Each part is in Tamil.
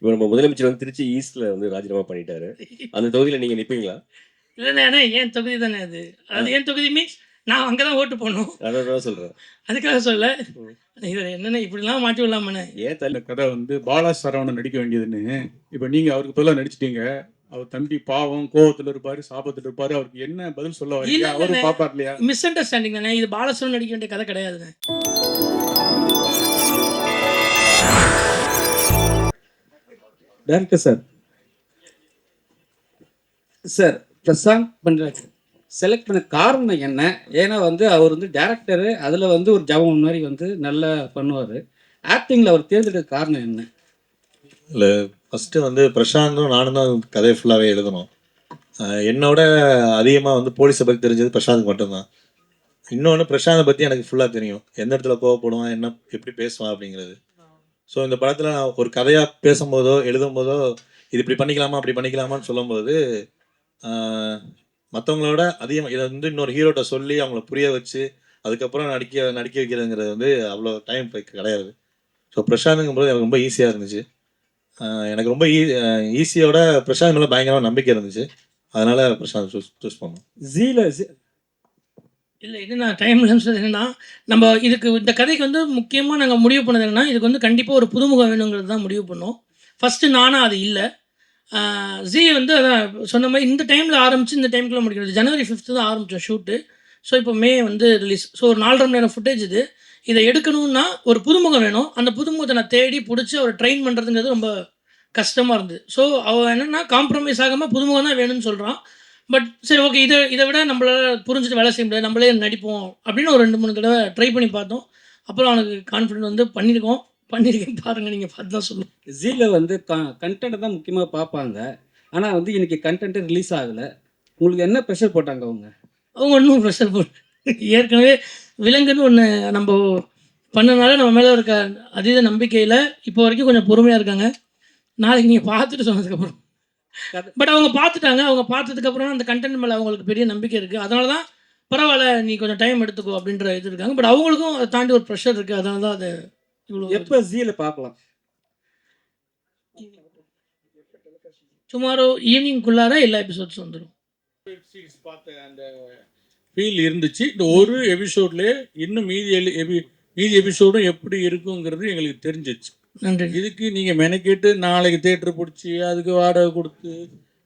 இப்ப நம்ம முதலமைச்சர் வந்து திருச்சி ஈஸ்ட்ல வந்து ராஜினாமா பண்ணிட்டாரு. அந்த தொகுதியில நீங்க நிப்பீங்களா? இல்லண்ணே அண்ணே என் தொகுதி தானே அது. ஆ. அது என் தொகுதி மீன்ஸ் நான் அங்க தான் ஓட்டு போடணும். அததான் சொல்றேன். அதுக்காக சொல்லல. ம். இதில என்னண்ணே இப்படிலாம் மாட்டி விடலாமாண்ணே? ஏன் இந்த கதை வந்து பாலா சரவணன் நடிக்க வேண்டியதுன்னு இப்போ நீங்க அவருக்கு பதிலா நடிச்சிட்டீங்க. அவர் தம்பி பாவம் கோவத்துல இருப்பாரு, சாபத்துல இருப்பாரு. அவருக்கு என்ன பதில் சொல்ல வரீங்க? இல்லண்ணே. அவரும் பாப்பார் இல்லையா? மிஸ் அண்டர்ஸ்டாண்டிங் தானே. இது பாலசுப்ரமணியன் நடிக்க வேண்டிய கதை கிடையாதுண்ணே. டைரக்டர் சார், சார் பிரசாந்த் பண்றாரு செலக்ட் பண்ண காரணம் என்ன? ஏன்னா வந்து அவர் வந்து டேரக்டரு, அதில் வந்து ஒரு ஜபம் மாதிரி வந்து நல்லா பண்ணுவார். ஆக்டிங்கில் அவர் தேர்ந்தெடுக்க காரணம் என்ன? இல்லை, ஃபஸ்ட்டு வந்து பிரசாந்தும் நானும் தான் கதையை ஃபுல்லாகவே எழுதணும். என்னோட அதிகமாக வந்து போலீஸை பற்றி தெரிஞ்சது பிரசாந்த் மட்டும்தான். இன்னொன்று, பிரசாந்தை பற்றி எனக்கு ஃபுல்லாக தெரியும். எந்த இடத்துல கோவப்படுவான், என்ன எப்படி பேசுவான் அப்படிங்கிறது. ஸோ இந்த படத்தில் நான் ஒரு கதையாக பேசும்போதோ எழுதும்போதோ இது இப்படி பண்ணிக்கலாமா அப்படி பண்ணிக்கலாமான்னு சொல்லும்போது மற்றவங்களோட அதிகமாக இதை வந்து இன்னொரு ஹீரோட்ட சொல்லி அவங்கள புரிய வச்சு அதுக்கப்புறம் நடிக்க வைக்கிறதுங்கிறது வந்து அவ்வளோ டைம் கிடையாது. ஸோ பிரசாந்துங்கும்போது எனக்கு ரொம்ப ஈஸியாக இருந்துச்சு. எனக்கு ரொம்ப ஈஸியோட பிரசாந்த் மேலே பயங்கரமாக நம்பிக்கை இருந்துச்சு. அதனால் பிரசாந்த் சூஸ் பண்ணோம். இல்லை என்னன்னா டைம் இல்லைன்னு என்னென்னா, நம்ம இதுக்கு இந்த கதைக்கு வந்து முக்கியமாக நாங்கள் முடிவு பண்ணது என்னென்னா, இதுக்கு வந்து கண்டிப்பாக ஒரு புதுமுகம் வேணுங்கிறது தான் முடிவு பண்ணோம். ஃபஸ்ட்டு நானாக அது இல்லை. ஜி வந்து அதான் சொன்ன மாதிரி இந்த டைமில் ஆரம்பித்து இந்த டைமுக்குள்ளே முடிக்கிறது. ஜனவரி 5 தான் ஆரம்பித்தோம் ஷூட்டு. ஸோ இப்போ மே வந்து ரிலீஸ். ஸோ ஒரு 4.5 மணி நேரம் ஃபுட்டேஜ் இது. இதை எடுக்கணும்னா ஒரு புதுமுகம் வேணும். அந்த புதுமுகத்தை நான் தேடி பிடிச்சி அவரை ட்ரெயின் பண்ணுறதுங்கிறது ரொம்ப கஷ்டமாக இருந்தது. ஸோ அவன் என்னென்னா காம்ப்ரமைஸ் ஆகாமல் புதுமுகம் தான் வேணும்னு சொல்கிறான். பட் சரி ஓகே, இதை விட நம்மளால் புரிஞ்சுட்டு வேலை செய்ய முடியாது, நம்மளே நடிப்போம் அப்படின்னு ஒரு 2-3 தடவை ட்ரை பண்ணி பார்த்தோம். அப்புறம் அவனுக்கு கான்ஃபிடென்ட் வந்து பண்ணியிருக்கேன் பாருங்கள், நீங்கள் பார்த்து தான் சொல்லணும். ஜீல வந்து கண்டென்ட்டை தான் முக்கியமாக பார்ப்பாங்க. ஆனால் வந்து இன்னைக்கு கண்டென்ட்டு ரிலீஸ் ஆகலை. உங்களுக்கு என்ன ப்ரெஷர் போட்டாங்க அவங்க? அவங்க ஒன்றும் ப்ரெஷர் போட்டு ஏற்கனவே விலங்குன்னு ஒன்று நம்ம பண்ணனால நம்ம மேலே இருக்க அதீத நம்பிக்கையில் இப்போ வரைக்கும் கொஞ்சம் பொறுமையாக இருக்காங்க. நாளைக்கு நீங்கள் பார்த்துட்டு சொன்னதுக்கப்புறம் பட் அவங்க பார்த்துட்டாங்க. அவங்க பார்த்ததுக்கப்புறம் அந்த கண்டென்ட் மேலே அவங்களுக்கு பெரிய நம்பிக்கை இருக்குது. அதனால தான் பரவாயில்ல நீ கொஞ்சம் டைம் எடுத்துக்கோ அப்படின்ற இது இருக்காங்க. பட் அவங்களுக்கும் அதை தாண்டி ஒரு ப்ரெஷர் இருக்குது. அதனால தான் அது இவ்வளோ. எப்போ ஜீல பார்க்கலாம்? டுமாரோ ஈவினிங்குள்ளார எல்லா எபிசோட்ஸ் வந்துடும். பார்த்த அந்த ஃபீல் இருந்துச்சு. இந்த ஒரு எபிசோட்லேயே இன்னும் மீதி எபிசோடும் எப்படி இருக்குங்கிறது எங்களுக்கு தெரிஞ்சிச்சு. நன்றி. இதுக்கு நீங்கள் மெனக்கெட்டு நாளைக்கு தேட்டர் பிடிச்சி அதுக்கு வாடகை கொடுத்து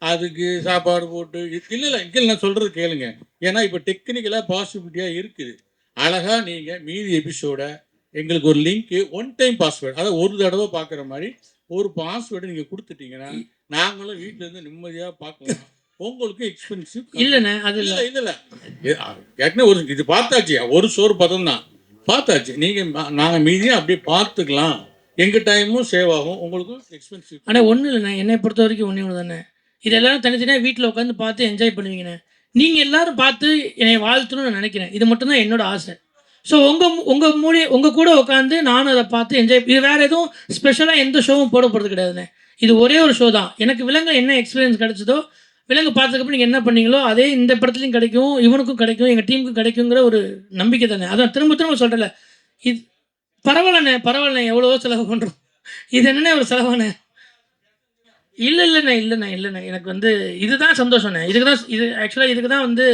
அதுக்கு சாப்பாடு போட்டு இல்லை இங்கே நான் சொல்கிறது கேளுங்க. ஏன்னா இப்போ டெக்னிக்கலாக பாசிபிலிட்டியாக இருக்குது. அழகாக நீங்கள் மீதி எபிசோடை எங்களுக்கு ஒரு லிங்க்கு, ஒன் டைம் பாஸ்வேர்டு, அதாவது ஒரு தடவை பார்க்குற மாதிரி ஒரு பாஸ்வேர்டு நீங்கள் கொடுத்துட்டீங்கன்னா நாங்களும் வீட்டிலேருந்து நிம்மதியாக பார்க்கலாம். உங்களுக்கு எக்ஸ்பென்சிவ் இல்லைண்ணே, அது இல்லை இல்லை ஏற்கனவே ஒரு இது பார்த்தாச்சு, ஒரு சோறு பதம் தான் பார்த்தாச்சு. நீங்கள் நாங்கள் மீதியும் அப்படியே பார்த்துக்கலாம். எங்கள் டைமும் சேவ் ஆகும், உங்களுக்கும் எக்ஸ்பென்சிவ். ஆனால் ஒன்றும் இல்லைண்ணே, என்னை பொறுத்த வரைக்கும் ஒன்று தானே, இது எல்லோரும் தனித்தனியாக வீட்டில் உட்காந்து பார்த்து என்ஜாய் பண்ணுவீங்கண்ணே. நீங்கள் எல்லோரும் பார்த்து என்னை வாழ்த்தணும்னு நான் நினைக்கிறேன். இது மட்டும்தான் என்னோடய ஆசை. ஸோ உங்கள் கூட உட்காந்து நானும் அதை பார்த்து என்ஜாய். இது வேறு எதுவும் ஸ்பெஷலாக எந்த ஷோவும் போடப்படுறது கிடையாதுண்ணே. இது ஒரே ஒரு ஷோ தான். எனக்கு விலங்கு என்ன எக்ஸ்பீரியன்ஸ் கிடைச்சதோ, விலங்கு பார்த்ததுக்கப்புறம் நீங்கள் என்ன பண்ணீங்களோ அதே இந்த படத்துலையும் கிடைக்கும், இவனுக்கும் கிடைக்கும், எங்கள் டீமுக்கும் கிடைக்குங்கிற ஒரு நம்பிக்கை தானே. அதான் திரும்ப சொல்கிறேன்ல, இது பரவாயில்லண்ணே எவ்வளவோ செலவு பண்ணுறோம். இது என்னண்ணே ஒரு செலவாண்ணே? இல்லைண்ணே எனக்கு வந்து இதுதான் சந்தோஷண்ணே. இதுக்கு தான் வந்து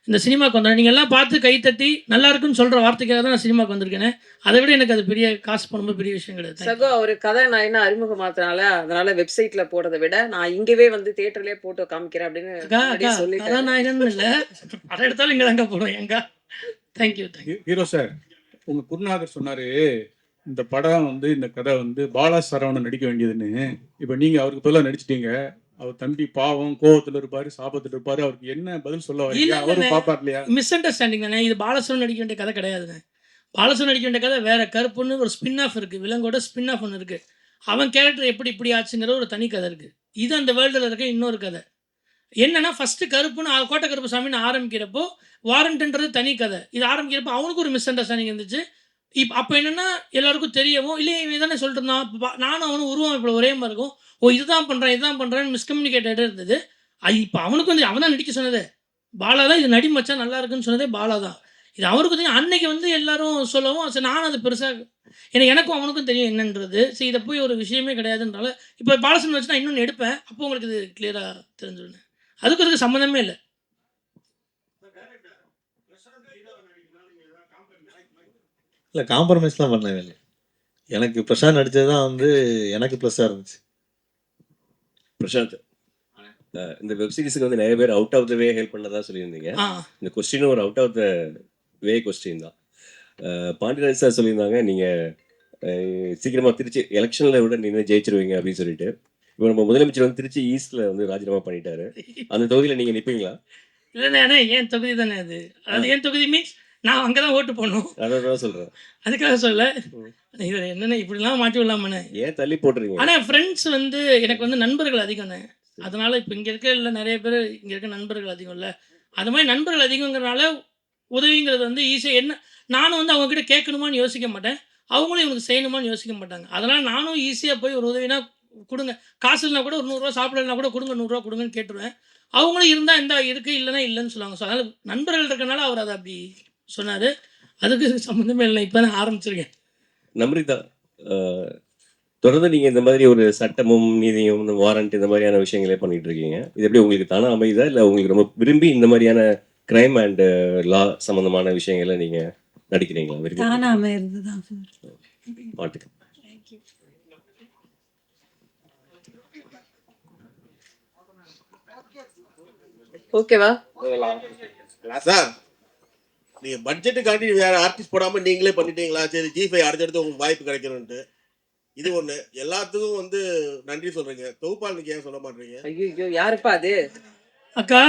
இந்த சினிமாவுக்கு வந்தேன். நீங்கள் எல்லாம் பார்த்து கைத்தட்டி நல்லா இருக்குன்னு சொல்கிற வார்த்தைக்காக தான் நான் சினிமாவுக்கு வந்திருக்கேனே. அதை விட எனக்கு அது பெரிய காசு பண்ணும்போது பெரிய விஷயம் கிடையாது. சகோ ஒரு கதை நான் என்ன அறிமுகமாத்தினால அதனால வெப்சைட்டில் போடுறதை விட நான் இங்கேவே வந்து தேட்டர்லேயே போட்டு காமிக்கிறேன் அப்படின்னு சொல்லி அதான் நான் என்னன்னு இல்லை, அதை எடுத்தாலும் இங்கே தாங்க போடுவேன் எங்க. தேங்க்யூ. ஹீரோ சார், உங்கள் குருநாதர் சொன்னார் இந்த படம் வந்து இந்த கதை வந்து பாலா சரவணன் நடிக்க வேண்டியதுன்னு. இப்போ நீங்கள் அவருக்கு பதிலாக நடிச்சிட்டீங்க. அவர் தம்பி பாவம் கோவத்தில் இருப்பாரு, சாபத்தில் இருப்பாரு. அவருக்கு என்ன பதில் சொல்ல வரீங்க? அவரும் பாப்பார் இல்லையா? மிஸ் அண்டர்ஸ்டாண்டிங் தானே. இது பாலசுப்ரமணியன் நடிக்க வேண்டிய கதை கிடையாதுண்ணே. பாலசுப்ரமணியன் நடிக்க வேண்டிய கதை வேற. கருப்புன்னு ஒரு ஸ்பின் ஆஃப் இருக்குது, விலங்கோட ஸ்பின் ஆஃப் ஒன்று இருக்குது. அவன் கேரக்டர் இப்படி ஆச்சுங்கிற ஒரு தனி கதை இருக்குது. இது அந்த வேர்ல்டில் இருக்க இன்னொரு கதை. என்னன்னா ஃபஸ்ட்டு கருப்புன்னு கோட்டை கருப்பு சாமின்னு ஆரம்பிக்கிறப்போ வாரண்ட்ன்றது தனி கதை. இது ஆரம்பிக்கிறப்போ அவனுக்கு ஒரு மிஸ் அண்டர்ஸ்டாண்டிங் இருந்துச்சு. அப்போ என்னென்னா எல்லாருக்கும் தெரியவும் இல்லை இவன் தானே சொல்லிட்டு இருந்தான். நானும் அவனும் உருவம் இப்போ ஒரே மாதிரி இருக்கும். இதுதான் பண்ணுறேன்னு மிஸ்கம்யூனிகேட்டட் இருந்தது. இப்போ அவனுக்கு வந்து அவன் தான் நடிக்க சொன்னதே பாலா தான். இது நடி மச்சான் நல்லா இருக்குன்னு சொன்னதே பாலா தான். இது அவருக்கும் தெரியும். அன்னைக்கு வந்து எல்லாரும் சொல்லவும் சரி நானும் அது பெருசாக ஏன்னா எனக்கும் அவனுக்கும் தெரியும் என்னன்றது. சரி இதை போய் ஒரு விஷயமே கிடையாதுன்றால இப்போ பாலசன் வச்சு நான் இன்னொன்று எடுப்பேன். அப்போ உங்களுக்கு இது கிளியராக தெரிஞ்சுடுங்க. அதுக்கு சம்மந்தமே இல்லை. இல்லை காம்ப்ரமைஸ்லாம் பண்ணவே இல்லை. எனக்கு பிரசாந்த் நடித்தது தான் வந்து எனக்கு ப்ளஸ்ஸாக இருந்துச்சு. பிரசாந்த், இந்த வெப் சீரிஸுக்கு வந்து நிறைய பேர் out of the way help பண்ணதா சொல்லியிருந்தீங்க. இந்த கொஸ்டினும் ஒரு out of the way question தான். பாண்டியராஜ் சார் சொல்லியிருந்தாங்க, நீங்கள் சீக்கிரமாக திருச்சி எலெக்ஷனில் விட நீங்கள் ஜெயிச்சிருவீங்க அப்படின்னு சொல்லிட்டு. இப்போ நம்ம முதலமைச்சர் வந்து திருச்சி ஈஸ்டில் வந்து ராஜினாமா பண்ணிட்டாரு. அந்த தொகுதியில் நீங்கள் நிற்பீங்களா? இல்லைண்ணே என் தொகுதி தானே அது. அது என் தொகுதி மீன்ஸ் நான் அங்கே தான் ஓட்டு போடணும். அதை தான் சொல்கிறேன். அதுக்காக சொல்ல இது என்னென்ன இப்படிலாம் மாட்டி விடலாமண்ணே. ஏன் தள்ளி போட்டுறீங்க? ஆனால் ஃப்ரெண்ட்ஸ் வந்து எனக்கு வந்து நண்பர்கள் அதிகம்ண்ணே. அதனால் இப்போ இங்கே இருக்க இல்லை நிறைய பேர் இங்கே இருக்க நண்பர்கள் அதிகம் இல்லை. அது மாதிரி நண்பர்கள் அதிகங்கிறனால உதவிங்கிறது வந்து ஈஸியாக என்ன நானும் வந்து அவங்கக்கிட்ட கேட்கணுமான்னு யோசிக்க மாட்டேன். அவங்களும் இவனுக்கு செய்யணுமான்னு யோசிக்க மாட்டாங்க. அதனால் நானும் ஈஸியாக போய் ஒரு உதவினா கொடுங்க, காசு இல்லைனா கூட ஒரு 100 சாப்பிடலனா கூட கொடுங்க, 100 கொடுங்கன்னு கேட்டுருவேன். அவங்களும் இருந்தால் இந்த இருக்குது இல்லைன்னா இல்லைன்னு சொல்லுவாங்க. ஸோ அதனால் நண்பர்கள் இருக்கனால அவர் அதை அப்படி சொன்னார். அதுக்கு சம்மந்தமே இல்லை. இப்போ தான் ஆரம்பிச்சிருக்கேன். நம்ரிதா, தொடர்ந்து நீங்கள் இந்த மாதிரி ஒரு சட்டமும் நீதியும் வாரண்ட் இந்த மாதிரியான விஷயங்களே பண்ணிட்டு இருக்கீங்க. இது எப்படி உங்களுக்கு தானே அமையுதா, இல்லை உங்களுக்கு ரொம்ப விரும்பி இந்த மாதிரியான கிரைம் அண்ட் லா சம்பந்தமான விஷயங்களை நீங்கள் நடிக்கிறீங்களா? விரும்பி தானா அமையிறது தான் சார். பாட்டுக்கு ஓகேவா? சார், நீங்க பட்ஜெட்டுக்காண்டி வேற ஆர்டிஸ்ட் போடாம நீங்களே பண்ணிட்டீங்களா? சரி G5 அடுத்தடுத்து உங்களுக்கு வாய்ப்பு கிடைக்கணும்ட்டு. இது ஒண்ணு. எல்லாத்துக்கும் வந்து நன்றி சொல்றீங்க. தொகுப்பாளனுக்கு ஏன் சொல்ல மாட்டீங்க? ஐயோ யாருப்பா அது? அக்கா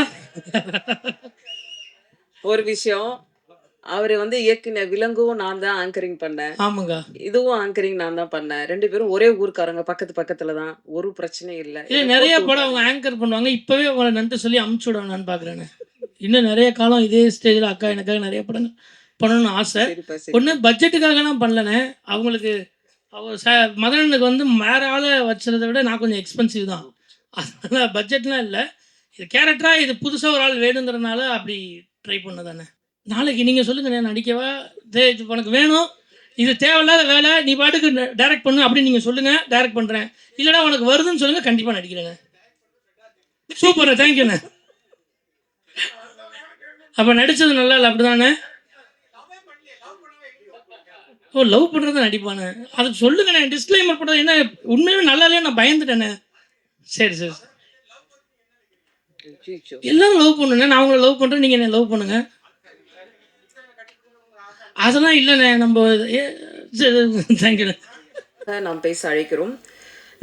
ஒரு விஷயம், அவரு வந்து இயக்குன விலங்கும் நான் தான் ஆங்கரிங் பண்ணேன். ஆமாங்க. இதுவும் ஆங்கரிங் நான் தான் பண்ணேன். 2 பேரும் ஒரே ஊர்க்காரங்க, பக்கத்துல தான். ஒரு பிரச்சனையும் இல்ல. இல்லை நிறைய படம் அவங்க ஆங்கர் பண்ணுவாங்க. இப்போவே அவங்கள நன்றி சொல்லி அமுச்சு விடணும்னு பார்க்குறேன்னு. இன்னும் நிறைய காலம் இதே ஸ்டேஜில் அக்கா எனக்காக நிறைய படங்கள் பண்ணணும்னு ஆசை. ஒன்று பட்ஜெட்டுக்காகலாம் பண்ணலண்ணே. அவங்களுக்கு அவர் மதனனுக்கு வந்து வேற ஆளை வச்சுறதை விட நான் கொஞ்சம் எக்ஸ்பென்சிவ் தான். அதனால் பட்ஜெட்லாம் இல்லை. இது கேரக்டராக இது புதுசாக ஒரு ஆள் வேணுங்கிறனால அப்படி ட்ரை பண்ணதானே. நாளைக்கு நீங்கள் சொல்லுங்கண்ணே, நடிக்கவா உனக்கு வேணும், இது தேவையில்லாத வேலை, நீ பாட்டுக்கு டைரக்ட் பண்ணு அப்படின்னு நீங்கள் சொல்லுங்கள், டைரக்ட் பண்ணுறேன். இல்லைனா உனக்கு வருதுன்னு சொல்லுங்கள், கண்டிப்பாக நடிக்கிறேங்க. சூப்பர், தேங்க்யூண்ணே. அப்போ நடித்தது நல்லா இல்லை அப்படி தானே? ஓ, லவ் பண்ணுறது நடிப்பானே, அது சொல்லுங்கண்ணே. டிஸ்க்ளைமர் பண்ணுறது என்ன உண்மையுமே நல்லா இல்லையா? நான் பயந்துட்டேண்ணே. சரி சரி, எல்லாரும் லவ் பண்ணுண்ணே. நான் உங்களை லவ் பண்ணுறேன், நீங்கள் என்ன லவ் பண்ணுங்க. அதெல்லாம் இல்லைண்ணே. நம்ம தேங்க்யூண்ணே. நாம் பேச அழைக்கிறோம்.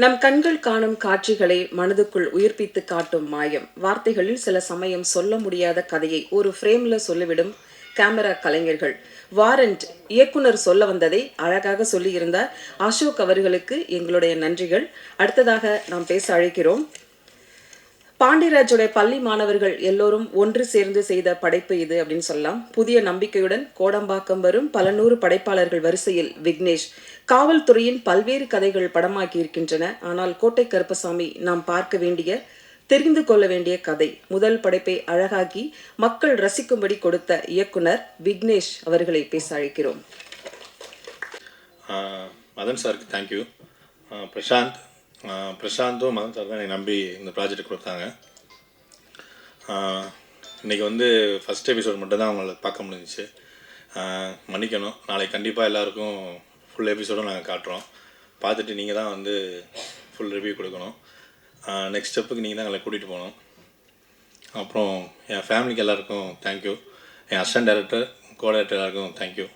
நம் கண்கள் காணும் காட்சிகளை மனதுக்குள் உயிர்ப்பித்து காட்டும் மாயம். வார்த்தைகளில் சில சமயம் சொல்ல முடியாத கதையை ஒரு ஃப்ரேம்ல சொல்லிவிடும் கேமரா கலைஞர்கள். வாரண்ட் இயக்குனர் சொல்ல வந்ததை அழகாக சொல்லியிருந்தார். அசோக் அவர்களுக்கு எங்களுடைய நன்றிகள். அடுத்ததாக நாம் பேச அழைக்கிறோம். பாண்டியராஜுடைய பள்ளி மாணவர்கள் எல்லோரும் ஒன்று சேர்ந்து செய்த படைப்பு இது அப்படின்னு சொல்லலாம். புதிய நம்பிக்கையுடன் கோடம்பாக்கம் வரும் பல நூறு படைப்பாளர்கள் வரிசையில் விக்னேஷ். காவல்துறையின் பல்வேறு கதைகள் படமாக்கி இருக்கின்றன. ஆனால் கோட்டை கருப்பசாமி நாம் பார்க்க வேண்டிய, தெரிந்து கொள்ள வேண்டிய கதை. முதல் படைப்பை அழகாக்கி மக்கள் ரசிக்கும்படி கொடுத்த இயக்குனர் விக்னேஷ் அவர்களை பேச அழைக்கிறோம். மதன் சாருக்கு தேங்க்யூ. பிரசாந்தும் மதன் சார் தான் என்னை நம்பி இந்த ப்ராஜெக்ட் கொடுத்தாங்க. இன்றைக்கி வந்து ஃபஸ்ட் எபிசோட் மட்டும் தான் அவங்கள பார்க்க முடிஞ்சிச்சு. மன்னிக்கணும். நாளைக்கு கண்டிப்பாக எல்லாருக்கும் ஃபுல் எபிசோடும் நாங்கள் காட்டுறோம். பார்த்துட்டு நீங்கள் தான் வந்து ஃபுல் ரிவ்யூ கொடுக்கணும். நெக்ஸ்ட் ஸ்டெப்புக்கு நீங்கள் தான் எங்களை கூட்டிகிட்டு போகணும். அப்புறம் என் ஃபேமிலிக்கு எல்லாருக்கும் தேங்க்யூ. என் அசிஸ்டன்ட் டைரக்டர், கோ டைரக்டர் எல்லாருக்கும் தேங்க்யூ.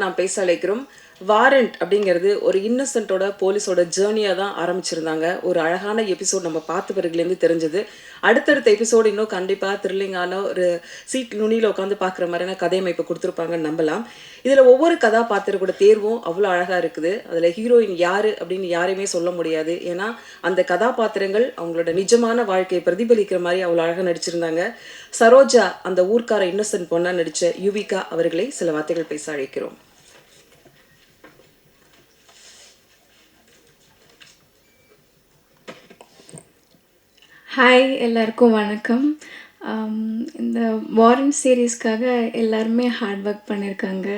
நாம் பேச அழைக்கிறோம். வாரண்ட் அப்படிங்கிறது ஒரு இன்னசென்ட்டோட போலீஸோட ஜேர்னியாக தான் ஆரம்பிச்சிருந்தாங்க. ஒரு அழகான எபிசோட் நம்ம பார்த்த பிறகுலேருந்து தெரிஞ்சது. அடுத்தடுத்த எபிசோடு இன்னும் கண்டிப்பாக த்ரில்லிங்கான ஒரு சீட் நுனியில் உட்காந்து பார்க்குற மாதிரியான கதையமைப்பு கொடுத்துருப்பாங்கன்னு நம்பலாம். இதில் ஒவ்வொரு கதாபாத்திரத்தோட தேர்வும் அவ்வளோ அழகாக இருக்குது. அதில் ஹீரோயின் யார் அப்படின்னு யாரையுமே சொல்ல முடியாது. ஏன்னா அந்த கதாபாத்திரங்கள் அவங்களோட நிஜமான வாழ்க்கையை பிரதிபலிக்கிற மாதிரி அவ்வளோ அழகாக நடிச்சிருந்தாங்க. சரோஜா அந்த ஊர்க்கார இன்னசென்ட் பொண்ணாக நடித்த யுவிகா அவர்களை சில வார்த்தைகள் பேச அழைக்கிறோம். ஹாய், எல்லாருக்கும் வணக்கம். இந்த வாரண்ட் சீரீஸ்க்காக எல்லாருமே ஹார்ட் ஒர்க் பண்ணியிருக்காங்க.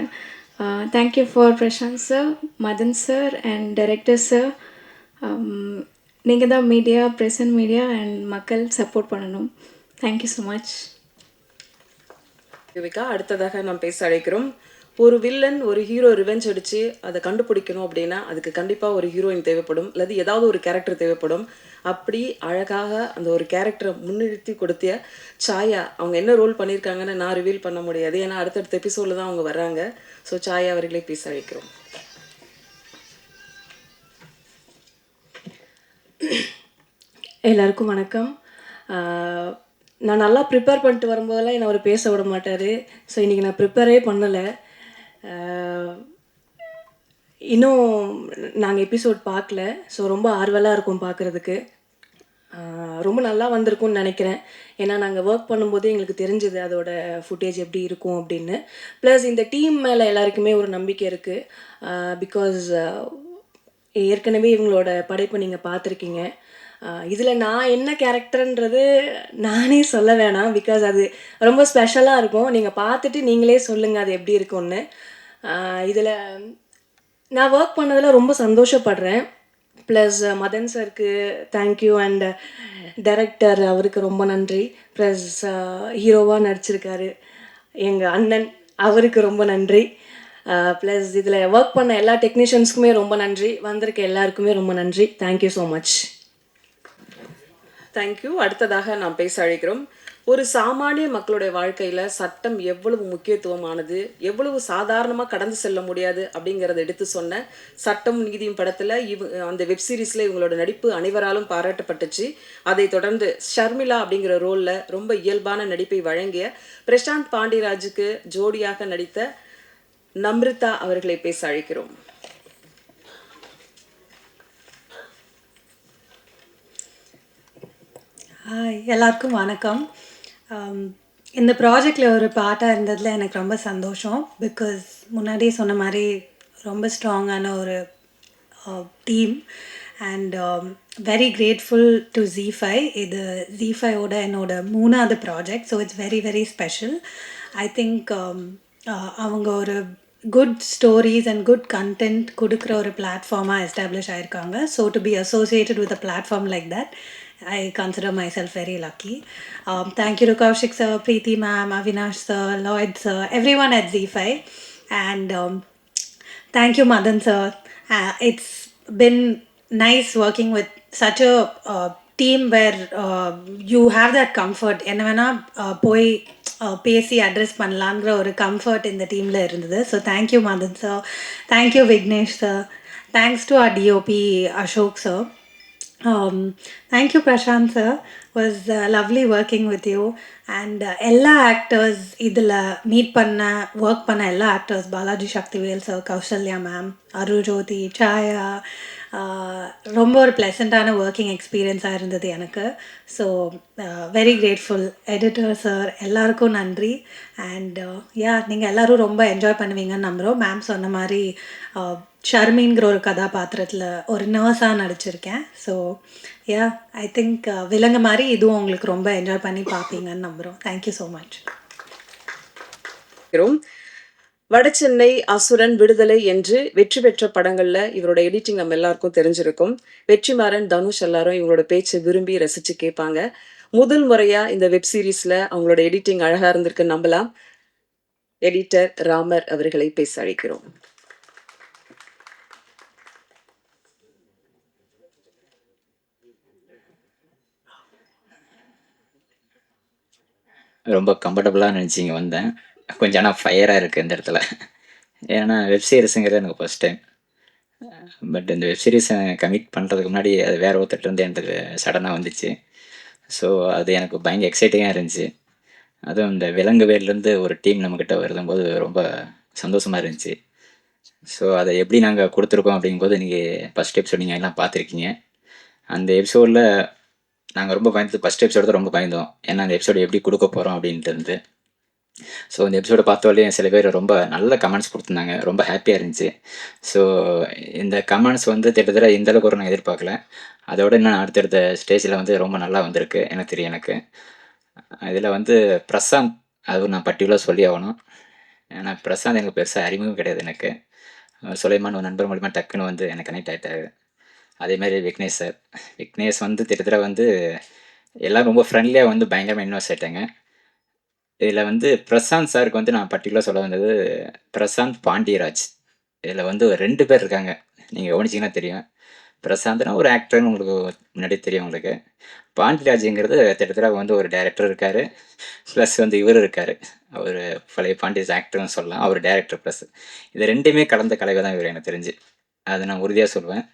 Thank you for Prashanth sir, Madan sir and director sir. நீங்கள் தான் மீடியா, ப்ரெசன்ட் மீடியா அண்ட் மக்கள் சப்போர்ட் பண்ணணும். Thank you so much. யுவிகா, அடுத்ததாக நாம் பேச அழைக்கிறோம். ஒரு வில்லன் ஒரு ஹீரோ ரிவெஞ்ச் அடித்து அதை கண்டுபிடிக்கணும் அப்படின்னா அதுக்கு கண்டிப்பாக ஒரு ஹீரோயின் தேவைப்படும், அல்லது ஏதாவது ஒரு கேரக்டர் தேவைப்படும். அப்படி அழகாக அந்த ஒரு கேரக்டரை முன்னிறுத்தி கொடுத்த சாயா, அவங்க என்ன ரோல் பண்ணியிருக்காங்கன்னு நான் ரிவீல் பண்ண முடியாது, ஏன்னா அடுத்தடுத்த எபிசோடில் தான் அவங்க வர்றாங்க. ஸோ சாயா அவர்களே பேச அழைக்கிறோம். எல்லாருக்கும் வணக்கம். நான் நல்லா ப்ரிப்பேர் பண்ணிட்டு வரும்போதெல்லாம் என்னை அவர் பேச விட மாட்டார். ஸோ இன்றைக்கி நான் ப்ரிப்பேரே பண்ணலை. இன்னும் நாங்கள் எபிசோட் பார்க்கல. ஸோ ரொம்ப ஆர்வலாக இருக்கும் பார்க்குறதுக்கு. ரொம்ப நல்லா வந்திருக்கும்னு நினைக்கிறேன். ஏன்னா நாங்கள் ஒர்க் பண்ணும்போது எங்களுக்கு தெரிஞ்சது அதோட ஃபுட்டேஜ் எப்படி இருக்கும் அப்படின்னு. ப்ளஸ் இந்த டீம் மேலே எல்லாருக்குமே ஒரு நம்பிக்கை இருக்குது. பிகாஸ் ஏற்கனவே இவங்களோட படைப்பை நீங்கள் பார்த்துருக்கீங்க. இதில் நான் என்ன கேரக்டர்ன்றது நானே சொல்ல வேணாம். பிகாஸ் அது ரொம்ப ஸ்பெஷலாக இருக்கும். நீங்கள் பார்த்துட்டு நீங்களே சொல்லுங்கள் அது எப்படி இருக்கும்னு. இதில் நான் ஒர்க் பண்ணதில் ரொம்ப சந்தோஷப்படுறேன். ப்ளஸ் மதன் சாருக்கு தேங்க்யூ அண்ட் டைரக்டர் அவருக்கு ரொம்ப நன்றி. ப்ளஸ் ஹீரோவாக நடிச்சிருக்காரு எங்கள் அண்ணன், அவருக்கு ரொம்ப நன்றி. ப்ளஸ் இதில் ஒர்க் பண்ண எல்லா டெக்னீஷியன்ஸ்க்குமே ரொம்ப நன்றி. வந்திருக்க எல்லாருக்குமே ரொம்ப நன்றி. Thank you so much. தேங்க்யூ. அடுத்ததாக நாம் பேச அழைக்கிறோம். ஒரு சாமானிய மக்களுடைய வாழ்க்கையில் சட்டம் எவ்வளவு முக்கியத்துவமானது, எவ்வளவு சாதாரணமாக கடந்து செல்ல முடியாது அப்படிங்கிறத எடுத்து சொன்ன சட்டம் நீதியும் படத்தில் அந்த வெப்சீரிஸில் இவங்களோட நடிப்பு அனைவராலும் பாராட்டப்பட்டுச்சு. அதை தொடர்ந்து ஷர்மிளா அப்படிங்கிற ரோலில் ரொம்ப இயல்பான நடிப்பை வழங்கிய பிரசாந்த் பாண்டிராஜுக்கு ஜோடியாக நடித்த நம்ரிதா அவர்களை பேச அழைக்கிறோம். ஹாய், எல்லாருக்கும் வணக்கம். இந்த ப்ராஜெக்டில் ஒரு பார்ட்டாக இருந்ததில் எனக்கு ரொம்ப சந்தோஷம். பிகாஸ் முன்னாடியே சொன்ன மாதிரி ரொம்ப ஸ்ட்ராங்கான ஒரு team and very grateful to ZEE5. இது ZEE5ஓட என்னோட 3வது project. So it's very very special. I think அவங்க ஒரு good stories and good content கொடுக்குற ஒரு பிளாட்ஃபார்மாக எஸ்டாப்ளிஷ் ஆகிருக்காங்க. So to be associated with a platform like that, I consider myself very lucky. Thank you to Kaushik sir, Preeti ma'am, Avinash sir, Lloyd sir, everyone at ZEE5. And thank you Madan sir. It's been nice working with such a team where you have that comfort. என்ன வேணால் போய் பேசி அட்ரெஸ் பண்ணலாங்கிற ஒரு கம்ஃபர்ட் இந்த டீமில் இருந்தது. So thank you Madan sir, thank you Vignesh sir, thanks to our DOP Ashok sir. Thank you Prashant sir, was lovely working with you. And எல்லா ஆக்டர்ஸ் இதில் மீட் பண்ண ஒர்க் பண்ண எல்லா actors, Balaji Sakthivel sir, Kausalya ma'am, Arujothi, சாயா, ரொம்ப ஒரு ப்ளசண்ட்டான ஒர்க்கிங் எக்ஸ்பீரியன்ஸாக இருந்தது எனக்கு. So very grateful. Editor sir எல்லாருக்கும் நன்றி. அண்ட் நீங்கள் எல்லோரும் ரொம்ப என்ஜாய் பண்ணுவீங்கன்னு நம்புகிறோம். மேம் சொன்ன மாதிரி ஷர்மின்கிற ஒரு கதாபாத்திரத்தில் ஒரு நர்ஸாக நடிச்சிருக்கேன். ஸோ ஐ திங்க் விலங்கு மாதிரி இதுவும் உங்களுக்கு ரொம்ப என்ஜாய் பண்ணி பார்ப்பீங்கன்னு நம்புகிறோம். Thank you so much. வடசென்னை, அசுரன், விடுதலை என்று வெற்றி பெற்ற படங்கள்ல இவரோட எடிட்டிங் நம்ம எல்லாருக்கும் தெரிஞ்சிருக்கும். வெற்றிமாறன், தனுஷ் எல்லாரும் இவங்களோட பேச்சை விரும்பி ரசிச்சு கேட்பாங்க. முதல் முறையா இந்த வெப் சீரிஸ்ல அவங்களோட எடிட்டிங் அழகா இருந்திருக்கு நம்பலாம். எடிட்டர் ராமர் அவர்களை பேச அழைக்கிறோம். ரொம்ப கம்ஃபர்டபுளாக நினச்சிங்க வந்தேன். கொஞ்சம் ஆனால் ஃபயராக இருக்குது இந்த இடத்துல. ஏன்னா வெப் சீரிஸுங்கிறது எனக்கு ஃபஸ்ட் டைம். பட் இந்த வெப் சீரிஸை கமிட் பண்ணுறதுக்கு முன்னாடி அது வேறு ஒருத்தர்லேருந்து எனக்கு சடனாக வந்துச்சு. ஸோ அது எனக்கு பயங்கர எக்ஸைட்டிங்காக இருந்துச்சு. அதுவும் இந்த விலங்கு வேர்லேருந்து ஒரு டீம் நம்மக்கிட்ட வருதும்போது ரொம்ப சந்தோஷமாக இருந்துச்சு. ஸோ அதை எப்படி நாங்கள் கொடுத்துருக்கோம் அப்படிங்கும்போது நீங்கள் ஃபஸ்ட் எபிசோட் நீங்கள் எல்லாம் பார்த்துருக்கீங்க. அந்த எபிசோடில் நாங்கள் ரொம்ப பயந்து ஃபஸ்ட் எபிசோடு ரொம்ப பயந்தோம். ஏன்னா அந்த எபிசோடு எப்படி கொடுக்க போகிறோம் அப்படின்ட்டு இருந்து. ஸோ இந்த எபிசோடை பார்த்தோடனே சில பேர் ரொம்ப நல்ல கமெண்ட்ஸ் கொடுத்துருந்தாங்க. ரொம்ப ஹாப்பியாக இருந்துச்சு. ஸோ இந்த கமெண்ட்ஸ் கிட்டத்தட்ட இந்தளவுக்கு ஒரு நான் எதிர்பார்க்கல. அதோட இன்னும் அடுத்தடுத்த ஸ்டேஜில் ரொம்ப நல்லா வந்திருக்கு எனக்கு தெரியும் எனக்கு. இதில் வந்து பிரசாந்த், அதுவும் நான் பர்டிகுலராக சொல்லி ஆகணும். ஏன்னா பிரசாந்த் எனக்கு பெருசாக அறிமுகம் கிடையாது எனக்கு. சுலைமான் ஒரு நண்பர் மூலிமா டக்குன்னு வந்து எனக்கு கனெக்ட் ஆகிட்டாரு. அதேமாதிரி விக்னேஷ் சார். விக்னேஷ் வந்து கிட்டத்தட்ட வந்து எல்லாம் ரொம்ப ஃப்ரெண்ட்லியாக வந்து பயங்கரமாக இன்வெஸ்ட் ஆகிட்டாங்க. இதில் வந்து பிரசாந்த் சாருக்கு வந்து நான் பர்டிகுலராக சொல்ல வந்தது பிரசாந்த் பாண்டியராஜ். இதில் வந்து 2 பேர் இருக்காங்க. நீங்கள் கவனிச்சிங்கன்னா தெரியும். பிரசாந்த்னா ஒரு ஆக்டர்னு உங்களுக்கு முன்னாடியே தெரியும் உங்களுக்கு. பாண்டியராஜுங்கிறது கிட்டத்தட்ட வந்து ஒரு டைரக்டர் இருக்கார், ப்ளஸ் வந்து இவர் இருக்கார். அவர் பழைய பாண்டியராஜ் ஆக்டர்னு சொல்லலாம். அவர் டைரக்டர் ப்ளஸ் இது 2மே கலந்த கலவை தான் இவர் எனக்கு தெரிஞ்சு. அதை நான் உறுதியாக சொல்வேன்.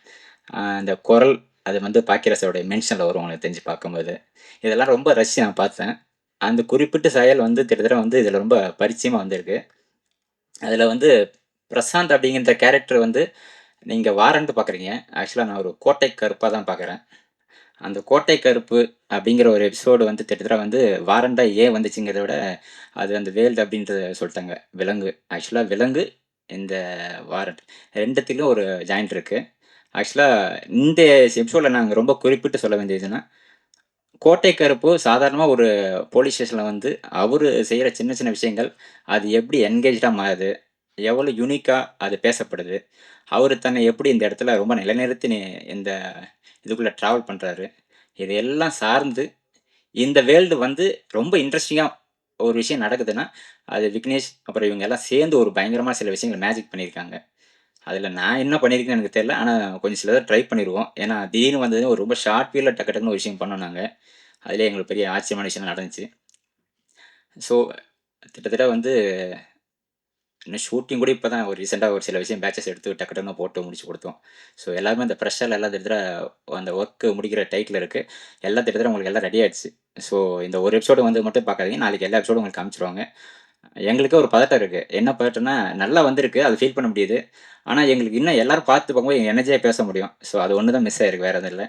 இந்த குரல் அது வந்து பாக்கியராஜோடைய மென்ஷனில் வரும் எனக்கு தெரிஞ்சு பார்க்கும்போது. இதெல்லாம் ரொம்ப ரசித்து நான் பார்த்தேன். அந்த குறிப்பிட்ட செயல் வந்து கிட்டத்தட்ட வந்து இதில் ரொம்ப பரிச்சயமாக வந்திருக்கு. அதில் வந்து பிரசாந்த் அப்படிங்கிற கேரக்டர் வந்து நீங்கள் வாரண்ட் பார்க்குறீங்க. ஆக்சுவலாக நான் ஒரு கோட்டை கருப்பாக தான் பார்க்குறேன். அந்த கோட்டை கருப்பு அப்படிங்கிற ஒரு எபிசோடு வந்து கிட்டத்தட்ட வந்து வாரண்டாக ஏன் வந்துச்சுங்கிறத விட அது அந்த வேல்டு அப்படின்றத சொல்லிட்டாங்க. விலங்கு ஆக்சுவலாக விலங்கு இந்த வாரண்ட் 2த்திலும் ஒரு ஜாயிண்ட் இருக்குது. ஆக்சுவலாக இந்த எபிசோடில் நாங்கள் ரொம்ப குறிப்பிட்டு சொல்ல வேண்டியதுன்னா, கோட்டை கருப்பு சாதாரணமாக ஒரு போலீஸ் ஸ்டேஷனில் வந்து அவர் செய்கிற சின்ன சின்ன விஷயங்கள் அது எப்படி என்கேஜாக மாறுது, எவ்வளோ யூனிக்காக அது பேசப்படுது, அவர் தன்னை எப்படி இந்த இடத்துல ரொம்ப நிலைநிறுத்தி இந்த இதுக்குள்ளே ட்ராவல் பண்ணுறாரு, இது எல்லாம் சார்ந்து இந்த வேர்ல்டு வந்து ரொம்ப இன்ட்ரெஸ்டிங்காக ஒரு விஷயம் நடக்குதுன்னா அது விக்னேஷ் அப்புறம் இவங்க எல்லாம் சேர்ந்து ஒரு பயங்கரமாக சில விஷயங்கள் மேஜிக் பண்ணியிருக்காங்க. அதில் நான் என்ன பண்ணியிருக்கேன்னு எனக்கு தெரியல. ஆனால் கொஞ்சம் சிலதை ட்ரை பண்ணிடுவோம். ஏன்னா திடீர்னு வந்தது ஒரு ரொம்ப ஷார்ட் பீரியடில் டக்கு டக்குன்னு ஒரு விஷயம் பண்ணோம் நாங்கள். அதிலே எங்களுக்கு பெரிய ஆச்சரியமான விஷயம் நடந்துச்சு. ஸோ கிட்டத்தட்ட வந்து இன்னும் ஷூட்டிங் கூட இப்போ தான் ஒரு ரீசெண்டாக ஒரு சில விஷயம் பேட்சஸ் எடுத்து டக்கு டக்குன்னு போட்டு முடிச்சு கொடுத்தோம். ஸோ எல்லாருமே அந்த ப்ரெஷரில் எல்லாம் திட்டத்தட்ட அந்த ஒர்க்கு முடிக்கிற டைட்டில் இருக்குது. எல்லாம் திட்டத்தட்ட உங்களுக்கு எல்லாம் ரெடி ஆகிடுச்சு. ஸோ இந்த ஒரு எபிசோடு வந்து மட்டும் பார்க்காதீங்க. நாளைக்கு எல்லா எபிசோடும் உங்களுக்கு காமிச்சிருவாங்க. எங்களுக்கே ஒரு பதட்டம் இருக்குது. என்ன பதட்டம்னா நல்லா வந்திருக்கு, அது ஃபீல் பண்ண முடியுது. ஆனால் எங்களுக்கு இன்னும் எல்லாரும் பார்த்து பார்க்கும்போது எங்கள் எனர்ஜியாக பேச முடியும். ஸோ அது ஒன்று தான் மிஸ் ஆகிருக்கு, வேறு எதுவும் இல்லை.